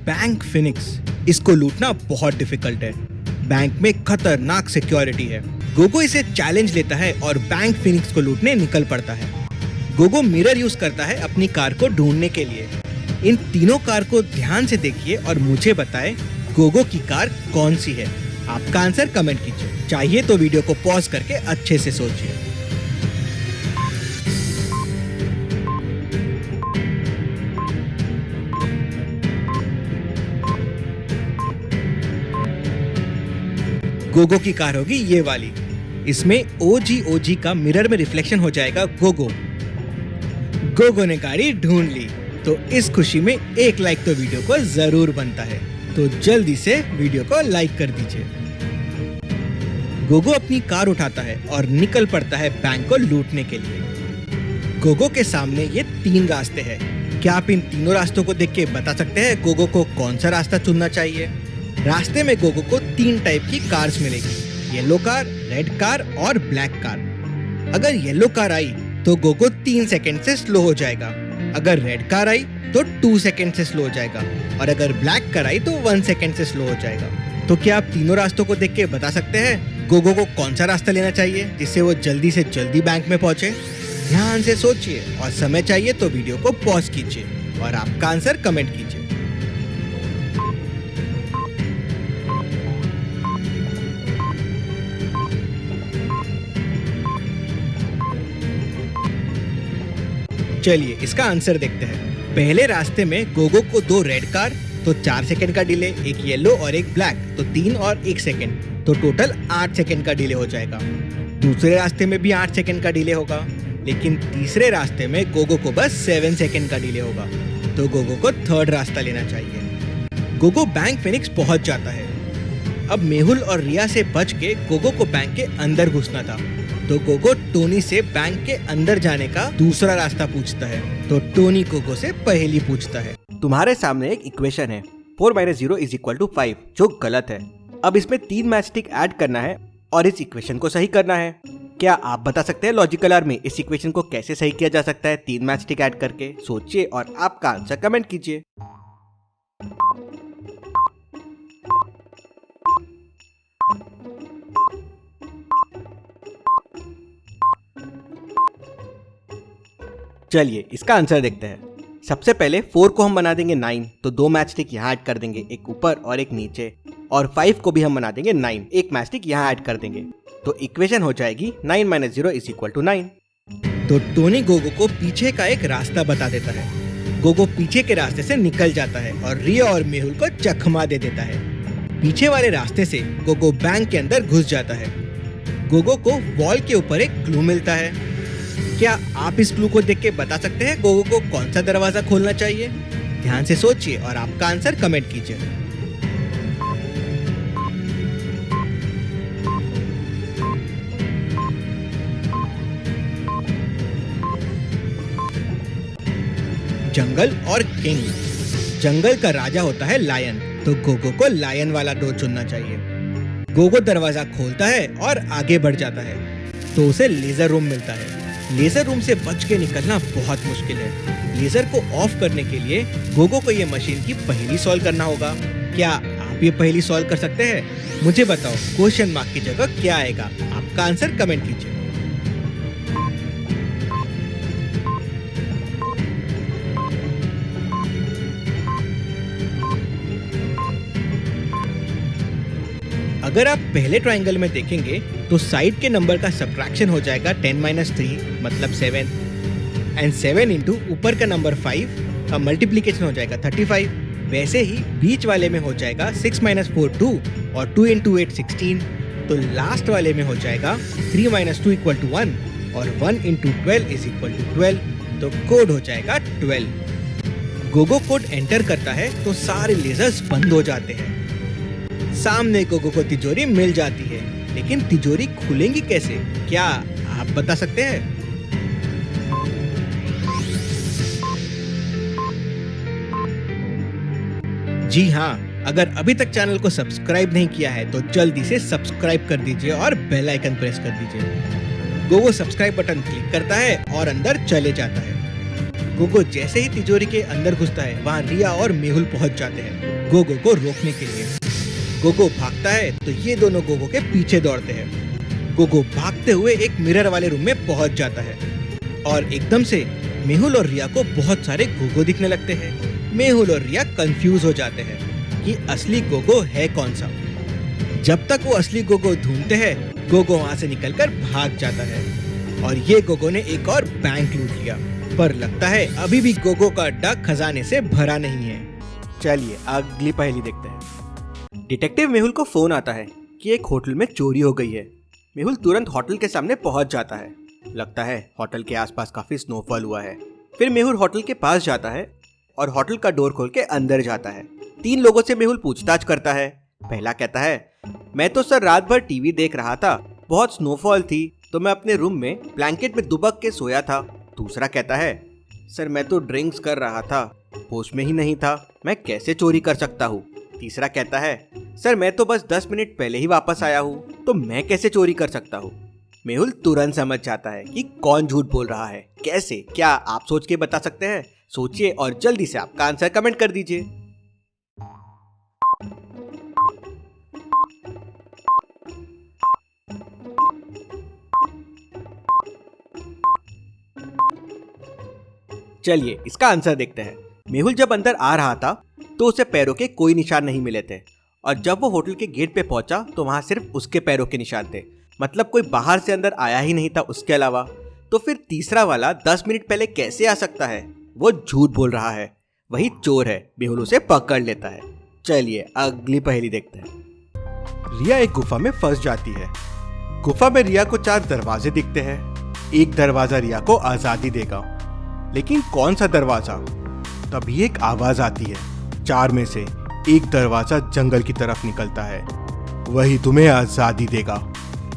Bank Phoenix, इसको लूटना बहुत डिफिकल्ट है। बैंक में खतरनाक सिक्योरिटी है। गोगो इसे चैलेंज लेता है और बैंक फिनिक्स को लूटने निकल पड़ता है। गोगो मिरर यूज करता है अपनी कार को ढूंढने के लिए। इन तीनों कार को ध्यान से देखिए और मुझे बताएं गोगो की कार कौन सी है। आपका आंसर कमेंट कीजिए। चाहिए तो वीडियो को पॉज करके अच्छे से सोचिए। गोगो की कार होगी ये वाली। इसमें ओजी का मिरर में रिफ्लेक्शन हो जाएगा गोगो। गोगो ने गाड़ी ढूंढ ली, तो इस खुशी में एक लाइक तो वीडियो को जरूर बनता है। तो जल्दी से वीडियो को लाइक कर दीजिए। गोगो अपनी कार उठाता है और निकल पड़ता है बैंक को लूटने के लिए। गोगो के सामने ये 3 रास्ते हैं। क्या आप इन तीनों रास्तों को देख के बता सकते हैं गोगो को कौन सा रास्ता चुनना चाहिए? रास्ते में गोगो को 3 टाइप की कार्स मिलेगी, येलो कार, रेड कार और ब्लैक कार। अगर येलो कार आई तो गोगो 3 सेकंड से स्लो हो जाएगा। अगर रेड कार आई तो 2 सेकंड से स्लो हो जाएगा और अगर ब्लैक कार आई तो 1 सेकंड से स्लो हो जाएगा। तो क्या आप तीनों रास्तों को देख के बता सकते हैं गोगो को कौन सा रास्ता लेना चाहिए जिससे वो जल्दी से जल्दी बैंक में पहुंचे? ध्यान से सोचिए और समय चाहिए तो वीडियो को पॉज कीजिए और आपका आंसर कमेंट कीजिए। चलिए इसका आंसर देखते हैं। पहले रास्ते में गोगो को 2 रेड कार तो 4 सेकंड का डिले, एक येलो और एक ब्लैक तो 3 और 1 सेकंड, तो टोटल 8 सेकंड का डिले हो जाएगा। दूसरे रास्ते में भी 8 सेकंड का डिले होगा, लेकिन तीसरे रास्ते में गोगो को बस 7 सेकंड का डिले होगा। तो गोगो को थर्ड रास्ता लेना चाहिए। गोगो बैंक फिनिक्स पहुंच जाता है। अब मेहुल और रिया से बच के गोगो को बैंक के अंदर घुसना था, तो गोगो टोनी से बैंक के अंदर जाने का दूसरा रास्ता पूछता है। तो टोनी गोगो से पहेली पूछता है। तुम्हारे सामने एक इक्वेशन है 4 - 0 = 5, जो गलत है। अब इसमें 3 मैचस्टिक ऐड करना है और इस इक्वेशन को सही करना है। क्या आप बता सकते हैं लॉजिकल आर्मी इस इक्वेशन को कैसे सही किया जा सकता है 3 मैचस्टिक ऐड करके? सोचिए और आपका आंसर कमेंट कीजिए। चलिए इसका आंसर देखते हैं। सबसे पहले 4 को हम बना देंगे 9, तो 2 मैचस्टिक यहाँ ऐड कर देंगे, एक ऊपर और एक नीचे। और 5 को भी हम बना देंगे 9, एक मैचस्टिक यहाँ ऐड कर देंगे, तो इक्वेशन हो जाएगी 9 - 0 = 9। तो टोनी गोगो को पीछे का एक रास्ता बता देता है। गोगो पीछे के रास्ते से निकल जाता है और रिया और मेहुल को चकमा दे देता है। पीछे वाले रास्ते से गोगो बैंक के अंदर घुस जाता है। गोगो को वॉल के ऊपर एक क्लू मिलता है। क्या आप इस क्लू को देख के बता सकते हैं गोगो को कौन सा दरवाजा खोलना चाहिए? ध्यान से सोचिए और आपका आंसर कमेंट कीजिए। जंगल और किंग। जंगल का राजा होता है लायन, तो गोगो को लायन वाला डोर चुनना चाहिए। गोगो दरवाजा खोलता है और आगे बढ़ जाता है, तो उसे लेजर रूम मिलता है। लेजर रूम से बच के निकलना बहुत मुश्किल है। लेजर को ऑफ करने के लिए गोगो को ये मशीन की पहेली सॉल्व करना होगा। क्या आप ये पहेली सॉल्व कर सकते हैं? मुझे बताओ क्वेश्चन मार्क की जगह क्या आएगा? आपका आंसर कमेंट कीजिए। अगर आप पहले ट्रायंगल में देखेंगे तो साइड के नंबर का सब्ट्रैक्शन हो जाएगा 10 - 3 मतलब 7, एंड 7 इंटू ऊपर का नंबर 5 का मल्टीप्लीकेशन हो जाएगा 35। वैसे ही बीच वाले में हो जाएगा 6 - 4 2 और 2 इंटू 8 16। तो लास्ट वाले में हो जाएगा 3 - 2 = 1 और 1 इंटू 12 = 12। तो कोड हो जाएगा 12। गोगो कोड एंटर करता है तो सारे लेजर्स बंद हो जाते हैं। सामने गोगो को तिजोरी मिल जाती है, लेकिन तिजोरी खुलेंगी कैसे? क्या आप बता सकते हैं? जी हाँ, अगर अभी तक चैनल को सब्सक्राइब नहीं किया है तो जल्दी से सब्सक्राइब कर दीजिए और बेल आइकन प्रेस कर दीजिए। गोगो सब्सक्राइब बटन क्लिक करता है और अंदर चले जाता है। गोगो जैसे ही तिजोरी के अंदर घुसता है, वहाँ रिया और मेहुल पहुँच जाते हैं गोगो को रोकने के लिए। गोगो भागता है तो ये दोनों गोगो के पीछे दौड़ते हैं। गोगो भागते हुए एक मिरर वाले रूम में पहुंच जाता है और एकदम से मेहुल और रिया को बहुत सारे गोगो दिखने लगते हैं। मेहुल और रिया कंफ्यूज हो जाते हैं कि असली गोगो है कौन सा। जब तक वो असली गोगो ढूंढते हैं, गोगो वहां से निकलकर भाग जाता है और ये गोगो ने एक और बैंक लूट लिया। पर लगता है अभी भी गोगो का अड्डा खजाने से भरा नहीं है। चलिए अगली पहेली देखते हैं। डिटेक्टिव मेहुल को फोन आता है कि एक होटल में चोरी हो गई है। मेहुल तुरंत होटल के सामने पहुंच जाता है। लगता है होटल के आसपास काफी स्नोफॉल हुआ है। फिर मेहुल होटल के पास जाता है और होटल का डोर खोल के अंदर जाता है। 3 लोगों से मेहुल पूछताछ करता है। पहला कहता है, मैं तो सर रात भर टीवी देख रहा था, बहुत स्नोफॉल थी तो मैं अपने रूम में ब्लैंकेट में दुबक के सोया था। दूसरा कहता है, सर मैं तो ड्रिंक्स कर रहा था, होश में ही नहीं था, मैं कैसे चोरी कर सकता हूँ। तीसरा कहता है, सर मैं तो बस 10 मिनट पहले ही वापस आया हूँ, तो मैं कैसे चोरी कर सकता हूँ। मेहुल तुरंत समझ जाता है कि कौन झूठ बोल रहा है। कैसे, क्या आप सोच के बता सकते हैं? सोचिए और जल्दी से आपका आंसर कमेंट कर दीजिए। चलिए इसका आंसर देखते हैं। मेहुल जब अंदर आ रहा था तो उसे पैरों के कोई निशान नहीं मिले थे और जब वो होटल के गेट पे पहुंचा तो वहां सिर्फ उसके पैरों के निशान थे। मतलब कोई बाहर से अंदर आया ही नहीं था उसके अलावा। तो फिर तीसरा वाला 10 मिनट पहले कैसे आ सकता है? वो झूठ बोल रहा है, वही चोर है। मेहुल उसे पकड़ लेता है। चलिए अगली पहेली देखते हैं। रिया एक गुफा में फंस जाती है। गुफा में रिया को 4 दरवाजे दिखते हैं। एक दरवाजा रिया को आजादी देगा, लेकिन कौन सा दरवाजा? तभी एक आवाज आती है। 4 में से एक दरवाजा जंगल की तरफ निकलता है, वही तुम्हें आजादी देगा।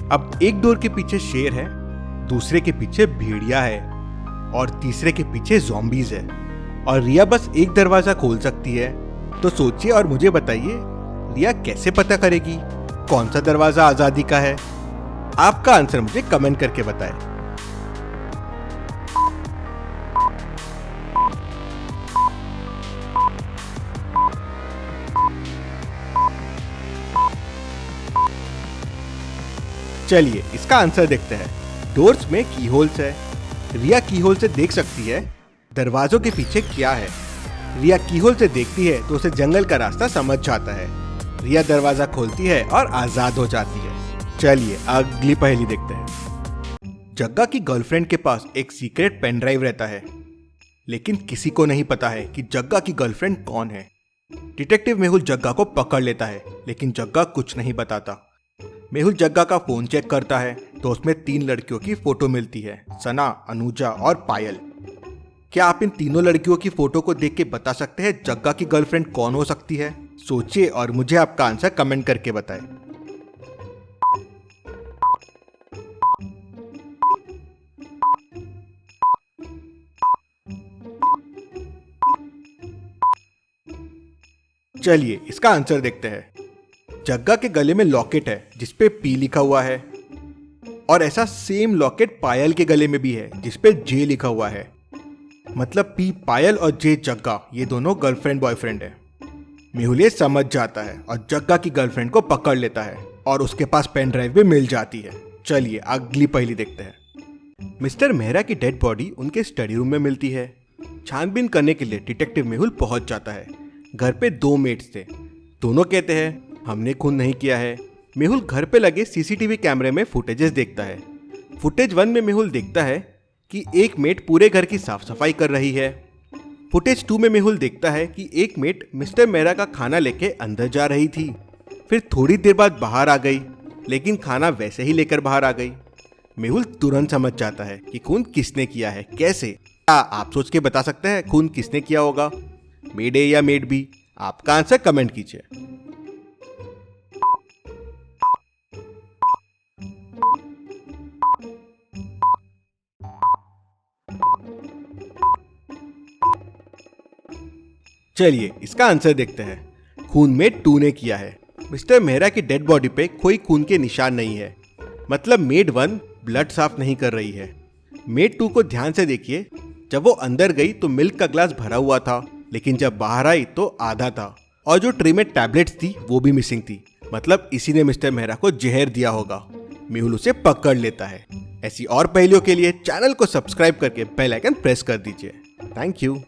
अब एक डोर के पीछे शेर है, दूसरे के पीछे भेड़िया है और तीसरे के पीछे ज़ॉम्बीज है और रिया बस एक दरवाजा खोल सकती है। तो सोचिए और मुझे बताइए, रिया कैसे पता करेगी कौन सा दरवाजा आजादी का है? आपका आंसर मुझे कमेंट करके बताएं। चलिए इसका आंसर देखते हैं। डोर्स में की होल्स है। रिया की होल से देख सकती है दरवाजों के पीछे क्या है। रिया की होल से देखती है तो उसे जंगल का रास्ता समझ जाता है। रिया दरवाजा खोलती है और आजाद हो जाती है। चलिए अगली पहेली देखते हैं। जग्गा की गर्लफ्रेंड के पास एक सीक्रेट पेन ड्राइव रहता है, लेकिन किसी को नहीं पता है कि जग्गा की गर्लफ्रेंड कौन है। डिटेक्टिव मेहुल जग्गा को पकड़ लेता है, लेकिन जग्गा कुछ नहीं बताता। मेहुल जग्गा का फोन चेक करता है तो उसमें 3 लड़कियों की फोटो मिलती है, सना, अनुजा और पायल। क्या आप इन तीनों लड़कियों की फोटो को देख के बता सकते हैं जग्गा की गर्लफ्रेंड कौन हो सकती है? सोचिए और मुझे आपका आंसर कमेंट करके बताएं। चलिए इसका आंसर देखते हैं। जग्गा के गले में लॉकेट है जिसपे पी लिखा हुआ है और ऐसा सेम लॉकेट पायल के गले में भी है जिसपे जे लिखा हुआ है। मतलब पी पायल और जे जग्गा, ये दोनों गर्लफ्रेंड बॉयफ्रेंड है। मेहुल ये समझ जाता है और जग्गा की गर्लफ्रेंड को पकड़ लेता है और उसके पास पेन ड्राइव भी मिल जाती है। चलिए अगली पहेली देखते हैं। मिस्टर मेहरा की डेड बॉडी उनके स्टडी रूम में मिलती है। छानबीन करने के लिए डिटेक्टिव मेहुल पहुंच जाता है। घर पे 2 मेट्स थे, दोनों कहते हैं हमने खून नहीं किया है। मेहुल घर पे लगे सीसीटीवी कैमरे में फुटेजेस देखता है। फुटेज 1 में मेहुल देखता है कि एक मेट पूरे घर की साफ सफाई कर रही है। फुटेज 2 में मेहुल देखता है कि एक मेट मिस्टर मेहरा का खाना लेके अंदर जा रही थी, फिर थोड़ी देर बाद बाहर आ गई, लेकिन खाना वैसे ही लेकर बाहर आ गई। मेहुल तुरंत समझ जाता है कि खून किसने किया है। कैसे? क्या आप सोच के बता सकते हैं खून किसने किया होगा? मेड ए या मेड बी? आपका आंसर कमेंट कीजिए। चलिए इसका आंसर देखते हैं। खून मेड 2 ने किया है। मिस्टर मेहरा की डेड बॉडी पे कोई खून के निशान नहीं है, मतलब मेड 1 ब्लड साफ नहीं कर रही है। मेड 2 को ध्यान से देखिए, जब वो अंदर गई तो मिल्क का ग्लास भरा हुआ था, लेकिन जब बाहर आई तो आधा था और जो ट्रे में टैबलेट्स थी वो भी मिसिंग थी। मतलब इसी ने मिस्टर मेहरा को जहर दिया होगा। मेहुल उसे पकड़ लेता है। ऐसी और पहेलियों के लिए चैनल को सब्सक्राइब करके बेल आइकन प्रेस कर दीजिए। Thank you.